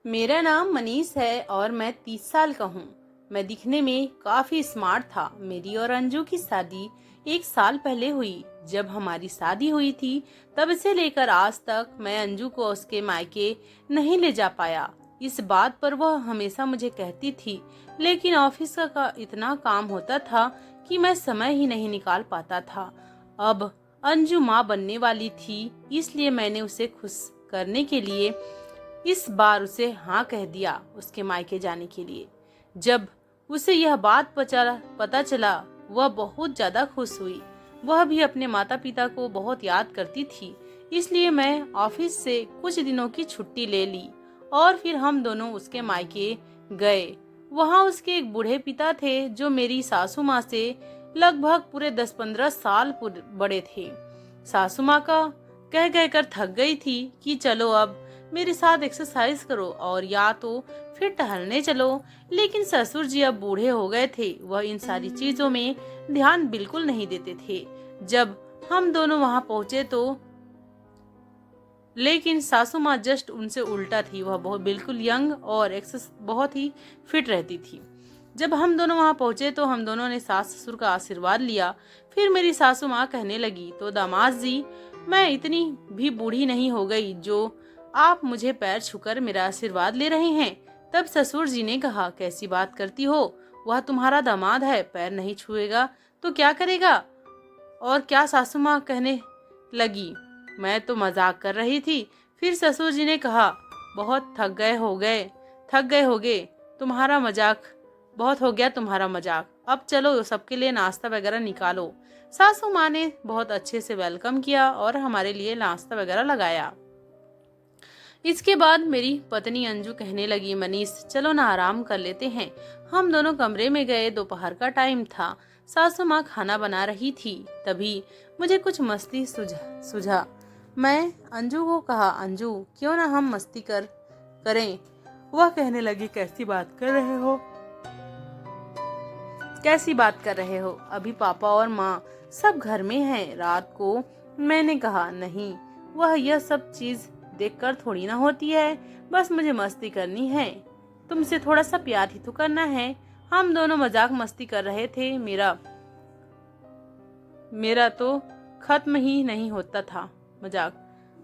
मेरा नाम मनीष है और मैं 30 साल का हूँ। मैं दिखने में काफी स्मार्ट था। मेरी और अंजू की शादी 1 साल पहले हुई। जब हमारी शादी हुई थी तब से लेकर आज तक मैं अंजू को उसके मायके नहीं ले जा पाया। इस बात पर वह हमेशा मुझे कहती थी, लेकिन ऑफिस का इतना काम होता था कि मैं समय ही नहीं निकाल पाता था। अब अंजू माँ बनने वाली थी, इसलिए मैंने उसे खुश करने के लिए इस बार उसे हाँ कह दिया उसके मायके जाने के लिए। जब उसे यह बात पता चला वह बहुत ज्यादा खुश हुई। वह भी अपने माता पिता को बहुत याद करती थी, इसलिए मैं ऑफिस से कुछ दिनों की छुट्टी ले ली और फिर हम दोनों उसके मायके गए। वहाँ उसके एक बूढ़े पिता थे जो मेरी सासू माँ से लगभग पूरे 10-15 साल बड़े थे। सासू माँ का कह कर थक गई थी कि चलो अब मेरे साथ एक्सरसाइज करो और या तो फिर टहलने चलो, लेकिन ससुर जी अब बूढ़े हो गए थे। वह इन सारी चीजों में ध्यान बिल्कुल नहीं देते थे। जब हम दोनों वहां पहुंचे तो लेकिन सासू माँ जस्ट उनसे उल्टा थी। वह बहुत बिल्कुल यंग और बहुत ही फिट रहती थी। जब हम दोनों वहां पहुंचे तो हम दोनों ने सास ससुर का आशीर्वाद लिया। फिर मेरी सासू माँ कहने लगी, तो दामाद जी, मैं इतनी भी बूढ़ी नहीं हो गई जो आप मुझे पैर छूकर मेरा आशीर्वाद ले रहे हैं। तब ससुर जी ने कहा, कैसी बात करती हो, वह तुम्हारा दामाद है, पैर नहीं छुएगा तो क्या करेगा। और क्या सासू माँ कहने लगी, मैं तो मजाक कर रही थी। फिर ससुर जी ने कहा, बहुत थक गए होगे, तुम्हारा मजाक बहुत हो गया तुम्हारा मजाक, अब चलो सबके लिए नाश्ता वगैरह निकालो। सासू माँ ने बहुत अच्छे से वेलकम किया और हमारे लिए नाश्ता वगैरह लगाया। इसके बाद मेरी पत्नी अंजू कहने लगी, मनीष चलो ना आराम कर लेते हैं। हम दोनों कमरे में गए। दोपहर का टाइम था। सासू माँ खाना बना रही थी। तभी मुझे कुछ मस्ती सुझा। मैं अंजू को कहा, अंजू क्यों ना हम मस्ती करें। वह कहने लगी, कैसी बात कर रहे हो, अभी पापा और माँ सब घर में हैं रात को। मैंने कहा, नहीं, वह यह सब चीज देखकर थोड़ी ना होती है, बस मुझे मस्ती करनी है, तुमसे थोड़ा सा प्यार ही तो करना है। हम दोनों मजाक मस्ती कर रहे थे। मेरा तो खत्म ही नहीं होता था मजाक।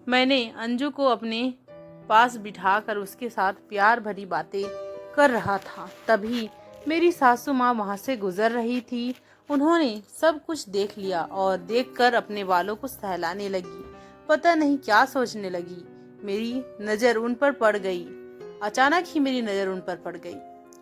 मैंने अंजू को अपने पास बिठाकर उसके साथ प्यार भरी बातें कर रहा था। तभी मेरी सासू माँ वहाँ से गुजर रही थी। उन्होंने सब कुछ देख लिया और देखकर अपने बालों को सहलाने लगी। पता नहीं क्या सोचने लगी। मेरी नजर उन पर पड़ गई। अचानक ही मेरी नजर उन पर पड़ गई,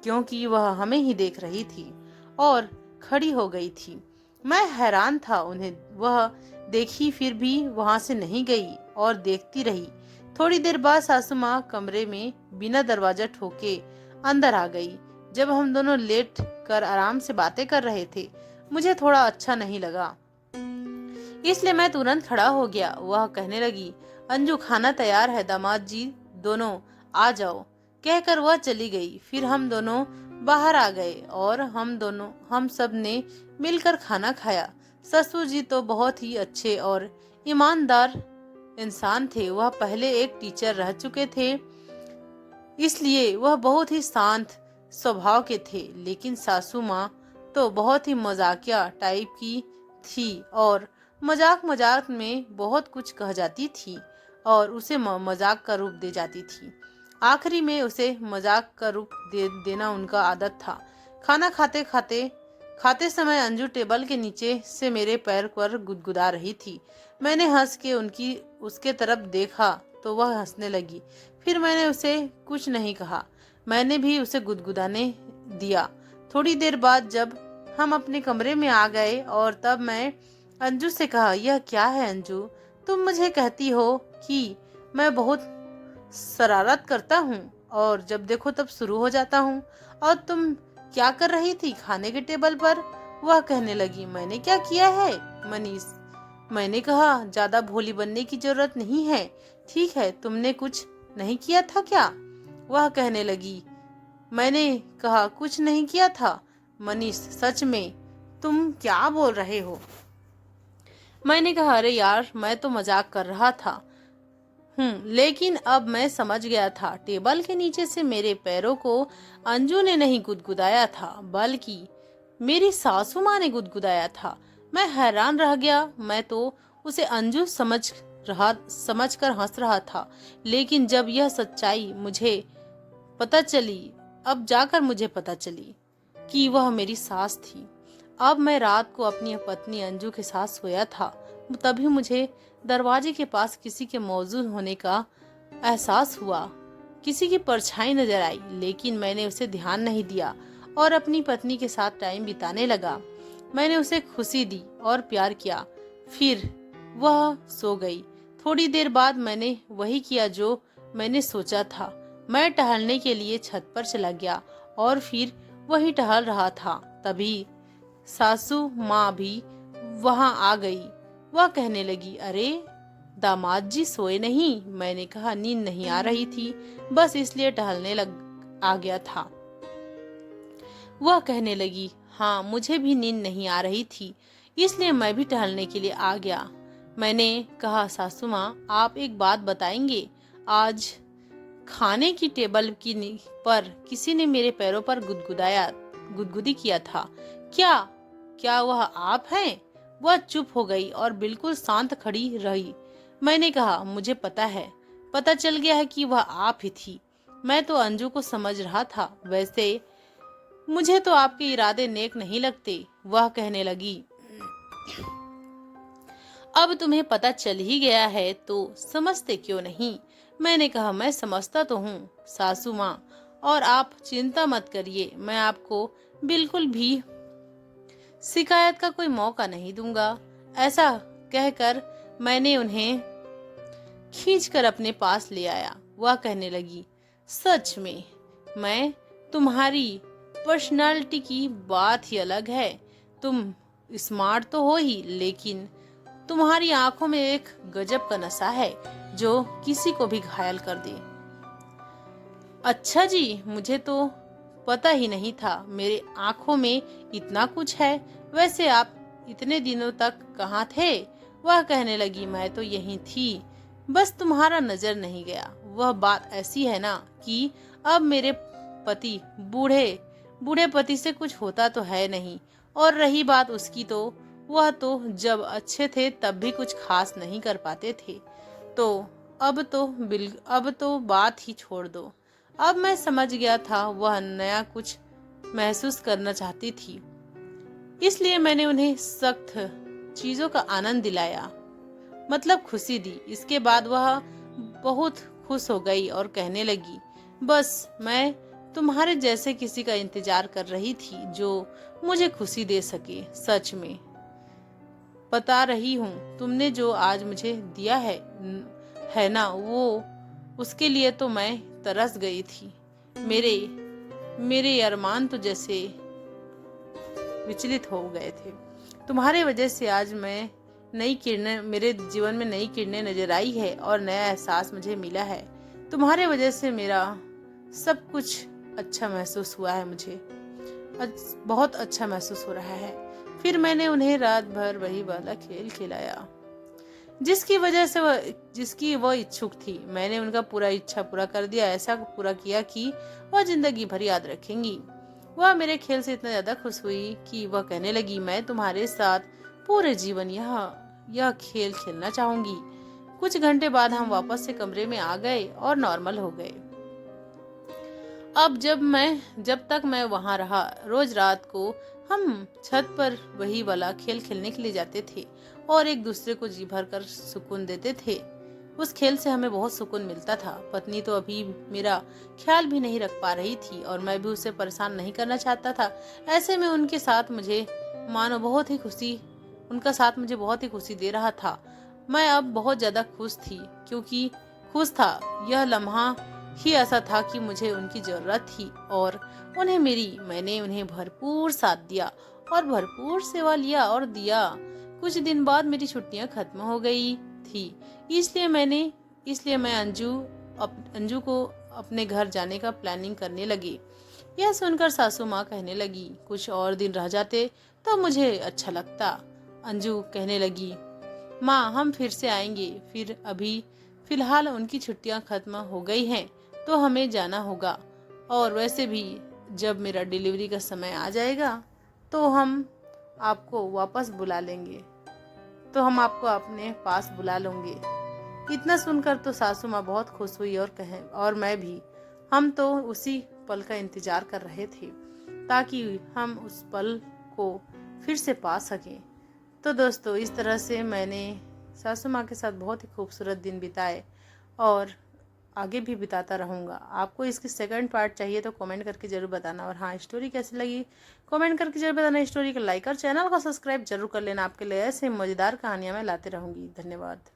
क्योंकि वह हमें ही देख रही थी और खड़ी हो गई थी। मैं हैरान था। उन्हें वह देखी फिर भी वहां से नहीं गई और देखती रही। थोड़ी देर बाद सासू माँ कमरे में बिना दरवाजा ठोके अंदर आ गई। जब हम दोनों लेट कर आराम से बातें कर रहे थे, मुझे थोड़ा अच्छा नहीं लगा, इसलिए मैं तुरंत खड़ा हो गया। वह कहने लगी, अंजू खाना तैयार है, दामाद जी दोनों आ जाओ। कहकर वह चली गई। फिर हम दोनों बाहर आ गए और हम सब ने मिलकर खाना खाया। ससुर जी तो बहुत ही अच्छे और ईमानदार इंसान थे। वह पहले एक टीचर रह चुके थे, इसलिए वह बहुत ही शांत स्वभाव के थे। लेकिन सासू माँ तो बहुत ही मजाकिया टाइप की थी और मजाक मजाक में बहुत कुछ कह जाती थी और उसे मजाक का रूप दे जाती थी। आखिरी में उसे मजाक का रूप देना उनका आदत था। खाना खाते समय अंजू टेबल के नीचे से मेरे पैर पर गुदगुदा रही थी। मैंने हंस के उसके तरफ देखा तो वह हंसने लगी। फिर मैंने उसे कुछ नहीं कहा। मैंने भी उसे गुदगुदाने दिया। थोड़ी देर बाद जब हम अपने कमरे में आ गए और तब मैं अंजू से कहा, यह क्या है अंजू, तुम मुझे कहती हो कि मैं बहुत शरारत करता हूँ और जब देखो तब शुरू हो जाता हूँ, और तुम क्या कर रही थी खाने के टेबल पर। वह कहने लगी, मैंने क्या किया है मनीष। मैंने कहा, ज्यादा भोली बनने की जरूरत नहीं है, ठीक है, तुमने कुछ नहीं किया था क्या। वह कहने लगी, मैंने कहा कुछ नहीं किया था मनीष, सच में तुम क्या बोल रहे हो। मैंने कहा, अरे यार, मैं तो मजाक कर रहा था। लेकिन अब मैं समझ गया था, टेबल के नीचे से मेरे पैरों को अंजू ने नहीं गुदगुदाया था, बल्कि मेरी सासू माँ ने गुदगुदाया था। मैं हैरान रह गया। मैं तो उसे अंजू समझ कर हंस रहा था, लेकिन जब यह सच्चाई मुझे पता चली, अब जाकर मुझे पता चली कि वह मेरी सास थी। अब मैं रात को अपनी पत्नी अंजू के साथ सोया था, तभी मुझे दरवाजे के पास किसी के मौजूद होने का एहसास हुआ। किसी की परछाई नजर आई, लेकिन मैंने उसे ध्यान नहीं दिया और अपनी पत्नी के साथ टाइम बिताने लगा। मैंने उसे खुशी दी और प्यार किया। फिर वह सो गई। थोड़ी देर बाद मैंने वही किया जो मैंने सोचा था। मैं टहलने के लिए छत पर चला गया और फिर वही टहल रहा था। तभी सासू माँ भी वहां आ गई। वह कहने लगी, अरे दामाद जी सोए नहीं? मैंने कहा, नींद नहीं आ रही थी, बस इसलिए टहलने लग आ गया था। वह कहने लगी, हाँ मुझे भी नींद नहीं आ रही थी, इसलिए मैं भी टहलने के लिए आ गया। मैंने कहा, सासू माँ आप एक बात बताएंगे? आज खाने की टेबल पर किसी ने मेरे पैरों पर गुदगुदी किया था। क्या क्या वह आप हैं? वह चुप हो गई और बिल्कुल शांत खड़ी रही। मैंने कहा, मुझे पता है, पता चल गया है कि वह आप ही थी। मैं तो अंजू को समझ रहा था, वैसे मुझे तो आपके इरादे नेक नहीं लगते। वह कहने लगी, अब तुम्हें पता चल ही गया है तो समझते क्यों नहीं? मैंने कहा, मैं समझता तो हूँ सासू माँ, और आप चिंता मत करिए, मैं आपको बिल्कुल भी शिकायत का कोई मौका नहीं दूंगा। ऐसा कहकर मैंने उन्हें खींचकर अपने पास ले आया। वह कहने लगी, सच में मैं तुम्हारी पर्सनालिटी की बात ही अलग है। तुम स्मार्ट तो हो ही, लेकिन तुम्हारी आंखों में एक गजब का नशा है जो किसी को भी घायल कर दे। अच्छा जी, मुझे तो पता ही नहीं था मेरे आंखों में इतना कुछ है। वैसे आप इतने दिनों तक कहाँ थे? वह कहने लगी, मैं तो यहीं थी, बस तुम्हारा नजर नहीं गया। वह बात ऐसी है ना कि अब मेरे पति बूढ़े पति से कुछ होता तो है नहीं, और रही बात उसकी, तो वह तो जब अच्छे थे तब भी कुछ खास नहीं कर पाते थे। तो अब तो बात ही छोड़ दो। अब मैं समझ गया था वह नया कुछ महसूस करना चाहती थी, इसलिए मैंने उन्हें सख्त चीजों का आनंद दिलाया, मतलब खुशी दी। इसके बाद वह बहुत खुश हो गई और कहने लगी, बस मैं तुम्हारे जैसे किसी का इंतजार कर रही थी जो मुझे खुशी दे सके। सच में बता रही हूँ, तुमने जो आज मुझे दिया है ना, वो उसके लिए तो मैं तरस गई थी। मेरे अरमान तो जैसे विचलित हो गए थे। तुम्हारे वजह से आज मेरे जीवन में नई किरणें नजर आई है और नया एहसास मुझे मिला है। तुम्हारे वजह से मेरा सब कुछ अच्छा महसूस हुआ है, मुझे बहुत अच्छा महसूस हो रहा है। फिर मैंने उन्हें रात भर वही वाला खेल खिलाया जिसकी वह इच्छुक थी। मैंने उनका पूरा इच्छा पूरा कर दिया, ऐसा पूरा किया कि वह जिंदगी भर याद रखेंगी। वह मेरे खेल से इतना ज्यादा खुश हुई कि वह कहने लगी, मैं तुम्हारे साथ पूरे जीवन यह खेल खेलना चाहूंगी। कुछ घंटे बाद हम वापस से कमरे में आ गए और नॉर्मल हो गए। अब जब तक मैं वहां रहा, रोज रात को हम छत पर वही वाला खेल खेलने के लिए जाते थे और एक दूसरे को जी भर कर सुकून देते थे। उस खेल से हमें बहुत सुकून मिलता था। पत्नी तो अभी मेरा ख्याल भी नहीं रख पा रही थी और मैं भी उसे परेशान नहीं करना चाहता था। ऐसे में उनका साथ मुझे बहुत ही खुशी दे रहा था। मैं अब बहुत ज्यादा खुश थी, क्योंकि खुश था। यह लम्हा ही ऐसा था कि मुझे उनकी जरूरत थी और मैंने उन्हें भरपूर साथ दिया और भरपूर सेवा लिया और दिया। कुछ दिन बाद मेरी छुट्टियां खत्म हो गई थी, इसलिए मैं अंजू को अपने घर जाने का प्लानिंग करने लगी। यह सुनकर सासू माँ कहने लगी, कुछ और दिन रह जाते तो मुझे अच्छा लगता। अंजू कहने लगी, माँ हम फिर से आएंगे, फिलहाल उनकी छुट्टियां खत्म हो गई हैं तो हमें जाना होगा, और वैसे भी जब मेरा डिलीवरी का समय आ जाएगा तो हम आपको वापस बुला लेंगे, तो हम आपको अपने पास बुला लेंगे। इतना सुनकर तो सासू माँ बहुत खुश हुई और कहें, और मैं भी, हम तो उसी पल का इंतजार कर रहे थे ताकि हम उस पल को फिर से पा सकें। तो दोस्तों, इस तरह से मैंने सासू माँ के साथ बहुत ही खूबसूरत दिन बिताए और आगे भी बिताता रहूँगा। आपको इसकी सेकंड पार्ट चाहिए तो कमेंट करके ज़रूर बताना, और हाँ, स्टोरी कैसी लगी कमेंट करके ज़रूर बताना। स्टोरी को लाइक और चैनल को सब्सक्राइब जरूर कर लेना। आपके लिए ऐसे मज़ेदार कहानियाँ मैं लाते रहूँगी। धन्यवाद।